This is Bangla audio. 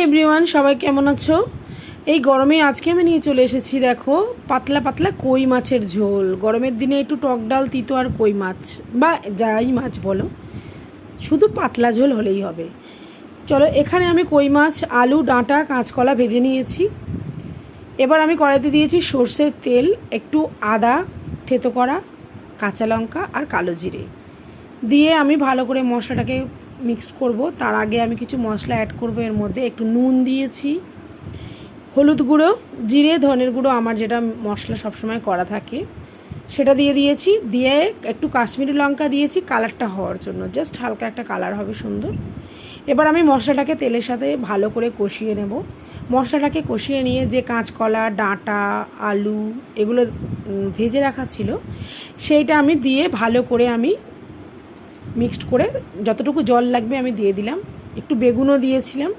এভরিওয়ান, সবাই কেমন আছো? এই গরমে আজকে আমি নিয়ে চলে এসেছি, দেখো, পাতলা পাতলা কই মাছের ঝোল। গরমের দিনে একটু টক ডাল, তিতো আর কই মাছ বা যাই মাছ বলো, শুধু পাতলা ঝোল হলেই হবে। চলো, এখানে আমি কই মাছ, আলু, ডাঁটা, কাঁচকলা ভেজে নিয়েছি। এবার আমি কড়াইতে দিয়েছি সর্ষের তেল, একটু আদা থেতো করা, কাঁচা লঙ্কা আর কালো জিরে দিয়ে আমি ভালো করে মশলাটাকে মিক্সড করব। তার আগে আমি কিছু মশলা অ্যাড করব। এর মধ্যে একটু নুন দিয়েছি, হলুদ গুঁড়ো, জিরে, ধনের গুঁড়ো, আমার যেটা মশলা সবসময় করা থাকে সেটা দিয়ে দিয়েছি। দিয়ে একটু কাশ্মীরি লঙ্কা দিয়েছি কালারটা হওয়ার জন্য, জাস্ট হালকা একটা কালার হবে সুন্দর। এবার আমি মশলাটাকে তেলের সাথে ভালো করে কষিয়ে নেব। মশলাটাকে কষিয়ে নিয়ে যে কাঁচকলা, ডাঁটা, আলু এগুলো ভেজে রাখা ছিল সেইটা আমি দিয়ে ভালো করে আমি মিক্সড করে যতটুকু জল লাগবে আমি দিয়ে দিলাম। একটু বেগুনও দিয়েছিলাম।